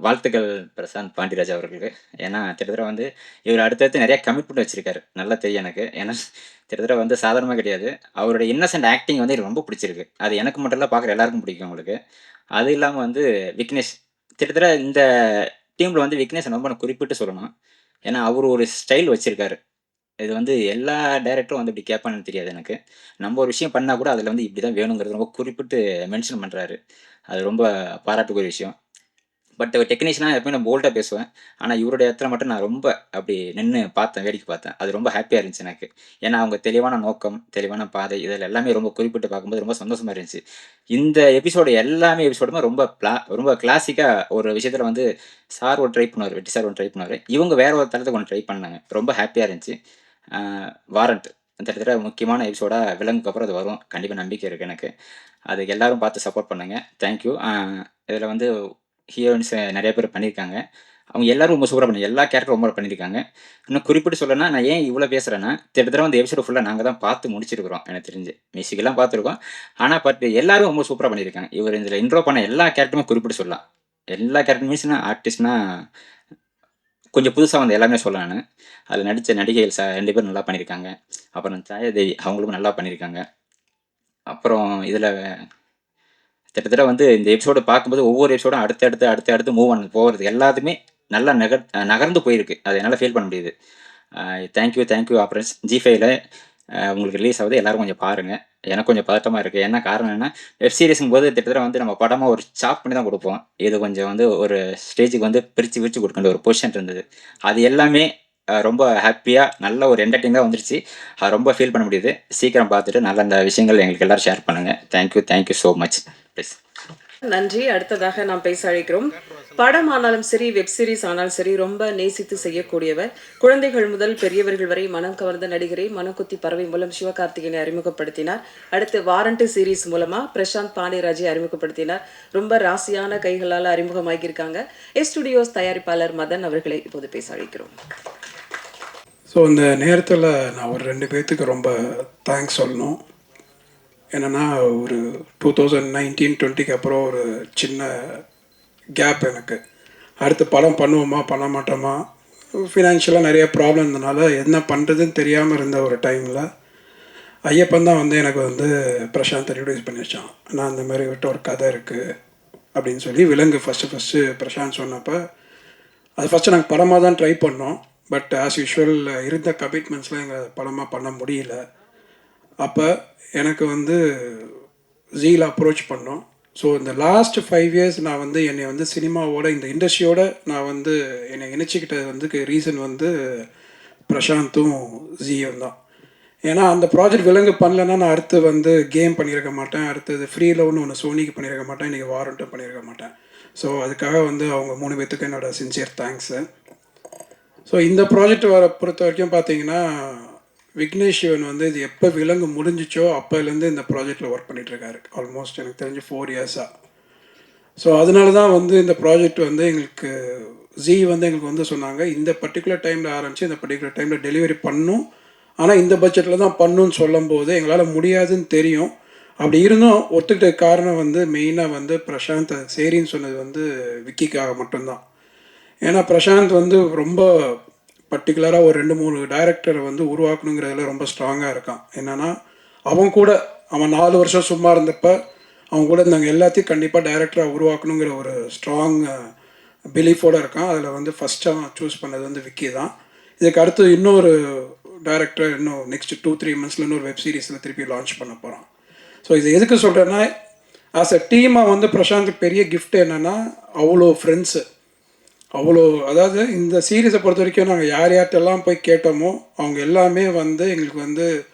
வாழ்த்துக்கள் பிரசாந்த் பாண்டியராஜ் அவர்களுக்கு. ஏன்னா கிட்டத்தட்ட வந்து இவர் அடுத்தடுத்து நிறைய கமிட்மெண்ட் வச்சிருக்காரு. நல்லா தெரியும் எனக்கு. ஏன்னா கிட்டத்தட்ட வந்து சாதாரணமாக கிடையாது. அவருடைய இன்னசென்ட் ஆக்டிங் வந்து எனக்கு ரொம்ப பிடிச்சிருக்கு. அது எனக்கு மட்டும் இல்லை, பார்க்குற எல்லாருக்கும் பிடிக்கும் உங்களுக்கு. அது இல்லாமல் வந்து விக்னேஷ் கிட்டத்தட்ட இந்த டீமில் வந்து விக்னேஷ் ரொம்ப நான் குறிப்பிட்டு சொல்லணும். ஏன்னா அவர் ஒரு ஸ்டைல் வச்சுருக்காரு. இது வந்து எல்லா டைரக்டரும் வந்து இப்படி கேட்பான்னு தெரியாது எனக்கு. நம்ம ஒரு விஷயம் பண்ணால் கூட அதில் வந்து இப்படி தான் வேணுங்கிறது ரொம்ப குறிப்பிட்டு மென்ஷன் பண்ணுறாரு. அது ரொம்ப பாராட்டுக்குரிய விஷயம். பட் டெக்னீஷியனாக எப்பயும் நான் போல்டாக பேசுவேன். ஆனால் இவருடைய இடத்துல மட்டும் நான் ரொம்ப அப்படி நின்று பார்த்தேன், வேடிக்கை பார்த்தேன். அது ரொம்ப ஹாப்பியாக இருந்துச்சு எனக்கு. ஏன்னா அவங்க தெளிவான நோக்கம், தெளிவான பாதை இதில் எல்லாமே ரொம்ப குறிப்பிட்டு பார்க்கும்போது ரொம்ப சந்தோஷமாக இருந்துச்சு. இந்த எபிசோடு எல்லாமே எபிசோடுமே ரொம்ப கிளாசிக்காக ஒரு விஷயத்தில் வந்து சார் ஒரு ட்ரை பண்ணுவார், வெற்றி சார் ஒன்று ட்ரை பண்ணுவார். இவங்க வேற ஒரு தளத்துக்கு ஒன்று ட்ரை பண்ணாங்க. ரொம்ப ஹாப்பியாக இருந்துச்சு. வாரண்ட் கிட்டத்தட்ட முக்கியமான எபிசோடாக விலங்குக்கு அப்புறம் அது வரும். கண்டிப்பாக நம்பிக்கை இருக்குது எனக்கு. அதுக்கு எல்லாரும் பார்த்து சப்போர்ட் பண்ணுங்க. தேங்க்யூ. இதில் வந்து ஹீரோயின்ஸ் நிறைய பேர் பண்ணியிருக்காங்க. அவங்க எல்லாரும் ரொம்ப சூப்பராக பண்ணி எல்லா கேரக்டரும் ரொம்ப பண்ணியிருக்காங்க. இன்னும் குறிப்பிட்டு சொல்லணும்னா நான் ஏன் இவ்வளோ பேசுகிறேன்னா, கிட்டத்தட்ட வந்து எபிசோடு ஃபுல்லாக நாங்கள் தான் பார்த்து முடிச்சிருக்கிறோம் எனக்கு தெரிஞ்சு. மியூசிக்கெல்லாம் பார்த்துருக்கோம். ஆனால் எல்லாரும் ரொம்ப சூப்பராக பண்ணியிருக்காங்க. இவர் இதில் இன்ட்ரோ பண்ண எல்லா கேரக்டருமே குறிப்பிட்டு சொல்லலாம். எல்லா கேரக்டர் மீன்ஸ்னா ஆர்டிஸ்ட்னா கொஞ்சம் புதுசாக வந்து எல்லாமே சொல்லலாம் நான். அதில் நடித்த நடிகைகள் 2 பேரும் நல்லா பண்ணியிருக்காங்க. அப்புறம் சாயாதேவி அவங்களும் நல்லா பண்ணியிருக்காங்க. அப்புறம் இதில் கிட்டத்தட்ட வந்து இந்த எபிசோடு பார்க்கும்போது ஒவ்வொரு எபிசோடும் அடுத்து மூவ் பண்ண போகிறது எல்லாத்துமே நல்லா நகர்ந்து போயிருக்கு. அதை என்னால் ஃபீல் பண்ண முடியுது. தேங்க்யூ ஆப்ரன்ஸ் G5ல உங்களுக்கு ரிலீஸ் ஆகுது. எல்லோரும் கொஞ்சம் பாருங்கள். எனக்கு கொஞ்சம் பதட்டமாக இருக்குது. என்ன காரணம் என்ன, வெப் சீரிஸும் போது கிட்டத்தட்ட வந்து நம்ம படமாக ஒரு சாப் பண்ணி தான் கொடுப்போம். இது கொஞ்சம் வந்து ஒரு ஸ்டேஜுக்கு வந்து பிரித்து கொடுக்க வேண்டிய ஒரு பொசிஷன் இருந்தது. அது எல்லாமே ரொம்ப ஹாப்பியாக நல்ல ஒரு என்டர்டெயினாக வந்துருச்சு. அது ரொம்ப ஃபீல் பண்ண முடியுது. சீக்கிரம் பார்த்துட்டு நல்ல அந்த விஷயங்கள் எங்களுக்கு எல்லோரும் ஷேர் பண்ணுங்கள். Thank you so much. ப்ளீஸ். நன்றி. அடுத்ததாக நாம் பேச அழைக்கிறோம். படம் ஆனாலும் சரி, வெப் சீரிஸ் ஆனாலும் சரி, ரொம்ப நேசித்து செய்யக்கூடியவர். குழந்தைகள் முதல் பெரியவர்கள் வரை மனம் கவர்ந்த நடிகரை மனக்குத்தி பறவை மூலம் சிவகார்த்திகேயனை அறிமுகப்படுத்தினார். அடுத்து வாரண்ட் சீரீஸ் மூலமா பிரசாந்த் பாண்டியராஜை அறிமுகப்படுத்தினார். ரொம்ப ராசியான கைகளால் அறிமுகமாகியிருக்காங்க. ஸ்டுடியோஸ் தயாரிப்பாளர் மதன் அவர்களை இப்போது பேச அழைக்கிறோம். ஸோ இந்த நேரத்தில் நான் ஒரு 2 பேர்த்துக்கு ரொம்ப தேங்க்ஸ் சொல்லணும். என்னென்னா ஒரு 2019-20 அப்புறம் ஒரு சின்ன கேப் எனக்கு. அடுத்து படம் பண்ணுவோமா பண்ண மாட்டோமா, ஃபினான்ஷியலாக நிறைய ப்ராப்ளம் இருந்தனால என்ன பண்ணுறதுன்னு தெரியாமல் இருந்த ஒரு டைமில் ஐயப்பன் தான் வந்து எனக்கு வந்து பிரசாந்த் இன்ட்ரடியூஸ் பண்ணி வச்சான். நான் அந்த மாதிரி விட்டு ஒரு கதை இருக்குது அப்படின்னு சொல்லி விலங்கு ஃபஸ்ட்டு பிரசாந்த் சொன்னப்போ அது ஃபஸ்ட்டு நாங்கள் படமாக தான் ட்ரை பண்ணோம். பட் ஆஸ் யூஷுவல் இருந்த கமிட்மெண்ட்ஸ்லாம் எங்கள் படமாக பண்ண முடியல. அப்போ எனக்கு வந்து ஜீல அப்ரோச் பண்ணோம். ஸோ இந்த லாஸ்ட் 5 இயர்ஸ் நான் வந்து என்னை வந்து சினிமாவோட இந்த இண்டஸ்ட்ரியோட நான் வந்து என்னை இணைச்சிக்கிட்டது வந்து ரீசன் வந்து பிரசாந்தும் ஜீயும் தான். ஏன்னா அந்த ப்ராஜெக்ட் விலங்கு பண்ணலன்னா நான் அடுத்து வந்து கேம் பண்ணியிருக்க மாட்டேன், அடுத்தது ஃப்ரீ லவ்னு ஒன்று சோனிக்கு பண்ணியிருக்க மாட்டேன், இன்றைக்கி வாரண்ட்டும் பண்ணியிருக்க மாட்டேன். ஸோ அதுக்காக வந்து அவங்க 3 பேர்த்துக்கு என்னோடய சின்சியர் தேங்க்ஸு. ஸோ இந்த ப்ராஜெக்ட் பொறுத்த வரைக்கும் பார்த்தீங்கன்னா விக்னேஷ் சிவன் வந்து இது எப்போ விலங்கு முடிஞ்சிச்சோ அப்போலேருந்து இந்த ப்ராஜெக்டில் ஒர்க் பண்ணிகிட்ருக்காரு. ஆல்மோஸ்ட் எனக்கு தெரிஞ்சு 4 இயர்ஸாக. ஸோ அதனால தான் வந்து இந்த ப்ராஜெக்ட் வந்து எங்களுக்கு ஜீ வந்து எங்களுக்கு வந்து சொன்னாங்க, இந்த பர்டிகுலர் டைமில் ஆரம்பித்து இந்த பர்டிகுலர் டைமில் டெலிவரி பண்ணும், ஆனால் இந்த பட்ஜெட்டில் தான் பண்ணுன்னு சொல்லும்போது எங்களால் முடியாதுன்னு தெரியும். அப்படி இருந்தும் ஒத்துக்கிட்ட காரணம் வந்து மெயினாக வந்து பிரசாந்த் சரின்னு சொன்னது வந்து விக்கிக்காக மட்டும்தான். ஏன்னா பிரசாந்த் வந்து ரொம்ப பர்டிகுலராக ஒரு 2-3 டைரக்டரை வந்து உருவாக்கணுங்கிறதுல ரொம்ப ஸ்ட்ராங்காக இருக்கான். என்னென்னா அவன் கூட அவன் 4 வருஷம் சும்மா இருந்தப்ப அவங்க கூட நாங்கள் எல்லாத்தையும் கண்டிப்பாக டைரக்டராக உருவாக்கணுங்கிற ஒரு ஸ்ட்ராங் பிலீஃபோடு இருக்கான். அதில் வந்து ஃபஸ்ட்டு அவன் சூஸ் பண்ணது வந்து விக்கி தான். இதுக்கு அடுத்து இன்னொரு டைரக்டர் இன்னும் நெக்ஸ்ட் 2-3 மந்த்ஸில் இன்னொரு வெப் சீரிஸில் திருப்பி லான்ச் பண்ண போகிறான். ஸோ இது எதுக்கு சொல்கிறேன்னா, ஆஸ் அ டீமாக வந்து பிரசாந்த் பெரிய கிஃப்ட் என்னென்னா அவ்வளோ ஃப்ரெண்ட்ஸு, அவ்வளோ, அதாவது இந்த சீரீஸை பொறுத்த வரைக்கும் நாங்கள் யார்கிட்டெல்லாம் போய் கேட்டோமோ அவங்க எல்லாமே வந்து எங்களுக்கு வந்து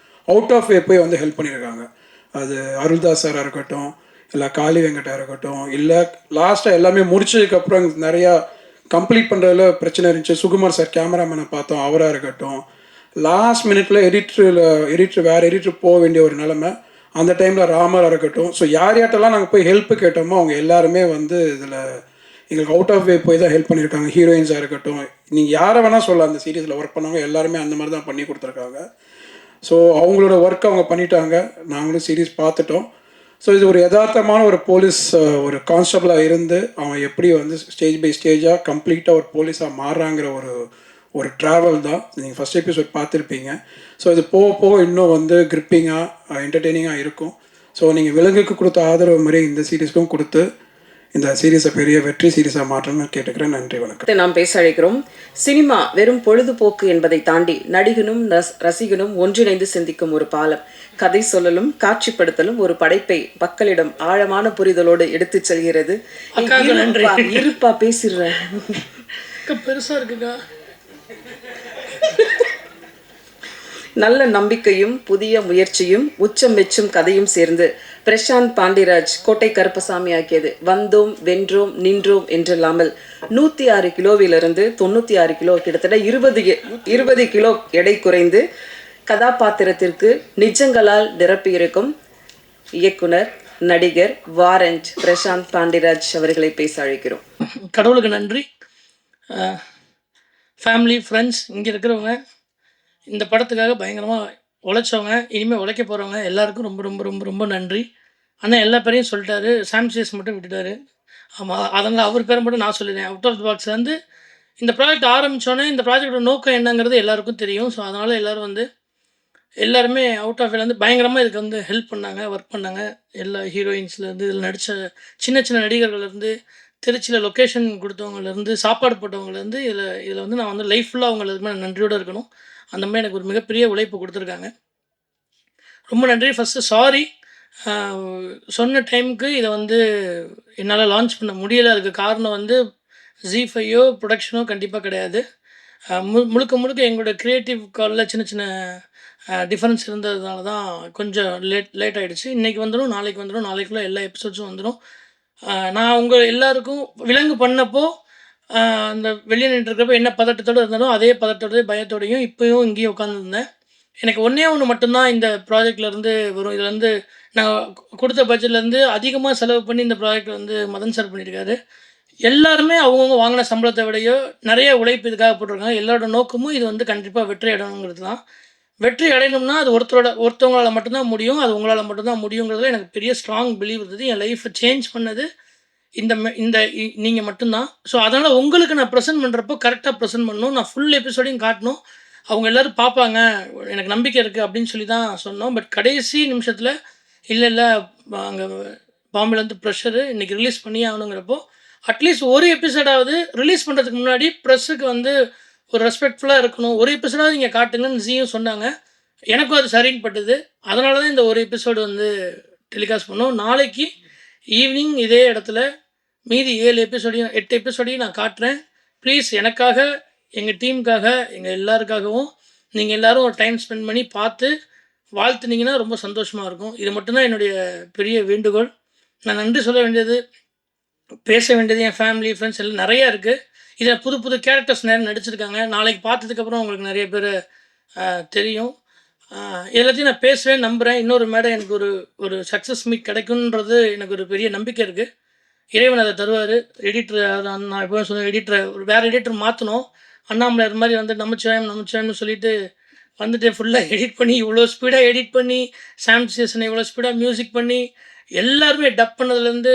அவுட் ஆஃப் வே போய் வந்து ஹெல்ப் பண்ணியிருக்காங்க. அது அருள்தாஸ் சாராக இருக்கட்டும், இல்லை காளி வெங்கட்டா இருக்கட்டும், இல்லை லாஸ்ட்டாக எல்லாமே முடிச்சதுக்கப்புறம் நிறையா கம்ப்ளீட் பண்ணுறதுல பிரச்சனை இருந்துச்சு, சுகுமார் சார் கேமராமேனை பார்த்தோம், அவராக இருக்கட்டும், லாஸ்ட் மினிட்ல எடிட்டர் வேறு எடிட்டர் போக வேண்டிய ஒரு நிலமை, அந்த டைமில் ராமராக இருக்கட்டும். ஸோ யார்கிட்டெல்லாம் நாங்கள் போய் ஹெல்ப்பு கேட்டோமோ அவங்க எல்லாருமே வந்து இதில் எங்களுக்கு அவுட் ஆஃப் வே போய் தான் ஹெல்ப் பண்ணியிருக்காங்க. ஹீரோயின்ஸாக இருக்கட்டும், நீங்கள் யாரை வேணால் சொல்லலாம், அந்த சீரீஸில் ஒர்க் பண்ணவங்க எல்லாருமே அந்த மாதிரி தான் பண்ணி கொடுத்துருக்காங்க. ஸோ அவங்களோட ஒர்க் அவங்க பண்ணிட்டாங்க, நாங்களும் சீரீஸ் பார்த்துட்டோம். ஸோ இது ஒரு யதார்த்தமான ஒரு போலீஸ் ஒரு கான்ஸ்டபிளாக இருந்து அவன் எப்படி வந்து ஸ்டேஜ் பை ஸ்டேஜாக கம்ப்ளீட்டாக ஒரு போலீஸாக மாறுறாங்கிற ஒரு ட்ராவல் தான். நீங்கள் ஃபஸ்ட் எபிசோட் பார்த்துருப்பீங்க. ஸோ இது போக போக இன்னும் வந்து கிரிப்பிங்காக என்டர்டெய்னிங்காக இருக்கும். ஸோ நீங்கள் விலங்குக்கு கொடுத்த ஆதரவு மாதிரி இந்த சீரீஸ்க்கும் கொடுத்து இந்த சீரீஸை பெரிய வெற்றி சீரீஸாக மாற்றணும்னு கேட்டுக்கிறேன். நன்றி, வணக்கம். நாம் பேச அழைக்கிறோம். சினிமா வெறும் பொழுதுபோக்கு என்பதை தாண்டி நடிகனும் ரசிகனும் ஒன்றிணைந்து சிந்திக்கும் ஒரு பாலம். கதை சொல்லலும் காட்சிப்படுத்தலும் ஒரு படைப்பை மக்களிடம் ஆழமான புரிதலோடு எடுத்துச் செல்கிறது. இருப்பா பேசிடுறேன், பெருசா இருக்குக்கா. நல்ல நம்பிக்கையும் புதிய முயற்சியும் உச்சம் மெச்சும் கதையும் சேர்ந்து பிரசாந்த் பாண்டிராஜ் கோட்டை கருப்பசாமி ஆக்கியது வந்தோம் வென்றோம் நின்றோம் என்றில்லாமல் 106 கிலோவிலிருந்து 96 கிலோ, கிட்டத்தட்ட 20 கிலோ எடை குறைந்து கதாபாத்திரத்திற்கு நிஜங்களால் நிரப்பியிருக்கும் இயக்குனர் நடிகர் வாரண்ட் பிரசாந்த் பாண்டிராஜ் அவர்களை பேச அழைக்கிறோம். கடவுளுக்கு நன்றி. ஃபேமிலி, ஃப்ரெண்ட்ஸ், இங்கே இருக்கிறவங்க, இந்த படத்துக்காக பயங்கரமாக உழைச்சவங்க, இனிமேல் உழைக்க போகிறவங்க எல்லாருக்கும் ரொம்ப ரொம்ப ரொம்ப ரொம்ப நன்றி. ஆனால் எல்லா பேரையும் சொல்லிட்டாரு, சாம்சியஸ் மட்டும் விட்டுட்டாரு. ஆமாம், அதனால் அவர் பேரை மட்டும் நான் சொல்லிடுறேன். அவுட் ஆஃப் த பாக்ஸ் வந்து இந்த ப்ராஜெக்ட் ஆரம்பித்தோன்னே இந்த ப்ராஜெக்டோட நோக்கம் என்னங்கிறது எல்லாருக்கும் தெரியும். ஸோ அதனால் எல்லாருமே அவுட் ஆஃப் வந்து பயங்கரமாக இதுக்கு வந்து ஹெல்ப் பண்ணாங்க, ஒர்க் பண்ணாங்க. எல்லா ஹீரோயின்ஸ்லேருந்து, இதில் நடித்த சின்ன சின்ன நடிகர்கள்லேருந்து, திருச்சியில் லொக்கேஷன் கொடுத்தவங்கலேருந்து, சாப்பாடு போட்டவங்கலேருந்து, இதில் வந்து நான் வந்து லைஃப் ஃபுல்லாக அவங்களுக்கு நன்றியோடு இருக்கணும். அந்த மாதிரி எனக்கு ஒரு மிகப்பெரிய உழைப்பு கொடுத்துருக்காங்க. ரொம்ப நன்றி. ஃபஸ்ட்டு சாரி, சொன்ன டைமுக்கு இதை வந்து என்னால் லான்ச் பண்ண முடியலை. அதுக்கு காரணம் வந்து ஜி5 ப்ரொடக்ஷனோ கண்டிப்பாக கிடையாது. முழுக்க எங்களோட க்ரியேட்டிவ் காலில் சின்ன சின்ன டிஃப்ரென்ஸ் இருந்ததுனால தான் கொஞ்சம் லேட் ஆகிடுச்சு. இன்றைக்கி வந்துடும், நாளைக்கு வந்துடும், நாளைக்குள்ளே எல்லா எபிசோட்ஸும் வந்துடும். நான் உங்கள் எல்லாருக்கும் விலங்கு பண்ணப்போ அந்த வெளியே நின்றுருக்கிறப்ப என்ன பதட்டத்தோடு இருந்தாலும் அதே பதட்டத்தோட பயத்தோடையும் இப்போயும் இங்கேயும் உட்காந்துருந்தேன். எனக்கு ஒன்று மட்டும்தான் இந்த ப்ராஜெக்ட்லேருந்து வரும். இதில் வந்து நான் கொடுத்த பட்ஜெட்லேருந்து அதிகமாக செலவு பண்ணி இந்த ப்ராஜெக்ட் வந்து மதன் சார் பண்ணியிருக்காரு. எல்லாருமே அவங்கவுங்க வாங்கின சம்பளத்தை விடையோ நிறைய உழைப்பு இதுக்காக போட்டிருக்காங்க. எல்லாரோட நோக்கமும் இது வந்து கண்டிப்பாக வெற்றி அடையணுங்கிறது தான். வெற்றி அடையணும்னா அது ஒருத்தவங்களால் மட்டும்தான் முடியும், அது உங்களால் மட்டும்தான் முடியுங்கிறதுல எனக்கு பெரிய ஸ்ட்ராங் பிலீவ் இருந்தது. என் லைஃப்பை சேஞ்ச் பண்ணது நீங்கள் மட்டும்தான். ஸோ அதனால் உங்களுக்கு நான் ப்ரெசென்ட் பண்ணுறப்போ கரெக்டாக ப்ரெசென்ட் பண்ணணும், நான் ஃபுல் எபிசோடையும் காட்டணும், அவங்க எல்லோரும் பார்ப்பாங்க, எனக்கு நம்பிக்கை இருக்குது அப்படின்னு சொல்லி தான் சொன்னோம். பட் கடைசி நிமிஷத்தில் இல்லை அங்கே பாம்பேலேருந்து ப்ரெஷரு இன்றைக்கி ரிலீஸ் பண்ணி ஆகணுங்கிறப்போ அட்லீஸ்ட் ஒரு எபிசோடாவது ரிலீஸ் பண்ணுறதுக்கு முன்னாடி ப்ரெஸ்ஸுக்கு வந்து ஒரு ரெஸ்பெக்ட்ஃபுல்லாக இருக்கணும், ஒரு எபிசோடாவது இங்கே காட்டுங்கன்னு ஜியும் சொன்னாங்க. எனக்கும் அது சரின்னு பட்டுது. அதனால தான் இந்த ஒரு எபிசோடு வந்து டெலிகாஸ்ட் பண்ணோம். நாளைக்கு ஈவினிங் இதே இடத்துல மீதி 8 எபிசோடையும் நான் காட்டுறேன். ப்ளீஸ் எனக்காக, எங்கள் டீமுக்காக, எங்கள் எல்லாருக்காகவும் நீங்கள் எல்லோரும் ஒரு டைம் ஸ்பெண்ட் பண்ணி பார்த்து வாழ்த்துனீங்கன்னா ரொம்ப சந்தோஷமாக இருக்கும். இது மட்டும்தான் என்னுடைய பெரிய வேண்டுகோள். நான் நன்றி சொல்ல வேண்டியது, பேச வேண்டியது என் ஃபேமிலி, ஃப்ரெண்ட்ஸ் எல்லாம் நிறையா இருக்குது. இதில் புது புது கேரக்டர்ஸ் நிறைய நடிச்சிருக்காங்க. நாளைக்கு பார்த்ததுக்கப்புறம் உங்களுக்கு நிறைய பேர் தெரியும். எல்லாத்தையும் நான் பேசுவேன், நம்புகிறேன். இன்னொரு மேடை எனக்கு ஒரு சக்ஸஸ் மீட் கிடைக்குன்றது எனக்கு ஒரு பெரிய நம்பிக்கை இருக்குது. இறைவன் அதை தருவார். எடிட்டர் நான் எப்போவும் சொன்னேன், எடிட்டரை வேறு எடிட்டர் மாற்றணும். அண்ணாமலை அது மாதிரி வந்து நமச்சிவாயம்னு சொல்லிட்டு வந்துட்டு ஃபுல்லாக எடிட் பண்ணி, இவ்வளோ ஸ்பீடாக எடிட் பண்ணி, சாம் சீசனை இவ்வளோ ஸ்பீடாக மியூசிக் பண்ணி, எல்லாருமே டப் பண்ணதுலேருந்து,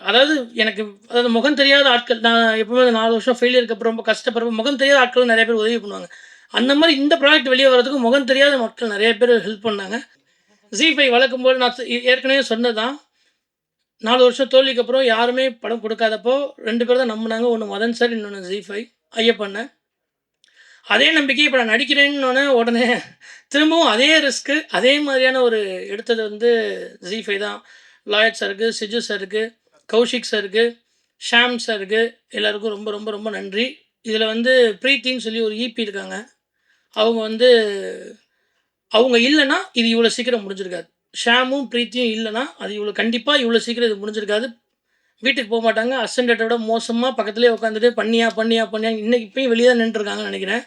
அதாவது முகம் தெரியாத ஆட்கள், நான் எப்பவுமே 4 வருஷம் ஃபெயிலியருக்கு அப்புறம் ரொம்ப கஷ்டப்படுறப்ப முகம் தெரியாத ஆட்கள் நிறைய பேர் உதவி பண்ணுவாங்க. அந்த மாதிரி இந்த ப்ராஜெக்ட் வெளியே வர்றதுக்கு முகம் தெரியாத மக்கள் நிறைய பேர் ஹெல்ப் பண்ணாங்க. ஜி5 வளர்க்கும் போது நான் ஏற்கனவே சொன்னதான், 4 வருஷம் தோல்விக்கு அப்புறம் யாருமே படம் கொடுக்காதப்போ 2 பேர் தான் நம்பினாங்க. ஒன்று மதன் சார், இன்னொன்று ஜி5 ஐயப்பண்ண. அதே நம்பிக்கை இப்போ நான் நடிக்கிறேன்னு உடனே திரும்பவும் அதே ரிஸ்க்கு, அதே மாதிரியான ஒரு எடுத்தது வந்து ஜி5 தான். லாயட் சாருக்கு, சிஜு சாருக்கு, கௌஷிக் சாருக்கு, ஷாம் சாருக்கு, எல்லாருக்கும் ரொம்ப ரொம்ப ரொம்ப நன்றி. இதில் வந்து ப்ரீத்தின்னு சொல்லி ஒரு ஈபி இருக்காங்க. அவங்க இல்லைன்னா இது இவ்வளோ சீக்கிரம் முடிஞ்சிருக்காது. ஷாமும் ப்ரீத்தியும் இல்லைன்னா அது கண்டிப்பாக இவ்வளோ சீக்கிரம் இது முடிஞ்சிருக்காது. வீட்டுக்கு போக மாட்டாங்க. அசண்டேட்டை விட மோசமாக பக்கத்துலேயே உட்காந்துட்டு பண்ணியா இன்னைக்கு இப்போயும் வெளியே தான் நின்றுருக்காங்கன்னு நினைக்கிறேன்.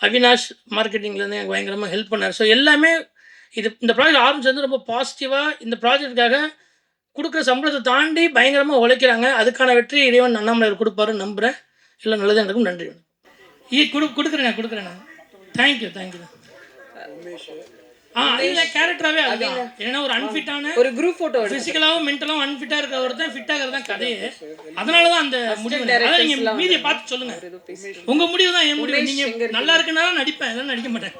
அவினாஷ் மார்க்கெட்டிங்லேருந்து எனக்கு பயங்கரமாக ஹெல்ப் பண்ணார். ஸோ எல்லாமே இந்த ப்ராஜெக்ட் ஆரம்பிச்சது ரொம்ப பாசிட்டிவாக, இந்த ப்ராஜெக்டுக்காக கொடுக்குற சம்பளத்தை தாண்டி பயங்கரமாக உழைக்கிறாங்க. அதுக்கான வெற்றி இறைவன் அண்ணாமலையார் கொடுப்பாருன்னு நம்புகிறேன். எல்லாம் நல்லதாக இருக்கும். நன்றி. கொடுக்குறேன். தேங்க்யூ. இல்லை கேரக்டராகவே அதுதான். ஏன்னா ஒரு அன்ஃபிட்டான ஒரு குரூப் ஃபோட்டோ, ஃபிசிக்கலாகவும் மென்டலாகவும் அன்ஃபிட்டாக இருக்கிற ஒருத்தன் ஃபிட்டாகிறது தான் கதையே. அதனால தான் அந்த முடிவு. அதான் நீங்கள் மீதியை பார்த்து சொல்லுங்கள். உங்கள் முடிவு தான் என் முடிவு. நீங்கள் நல்லா இருக்குன்னா நடிப்பேன், எல்லாம் நடிக்க மாட்டேன்.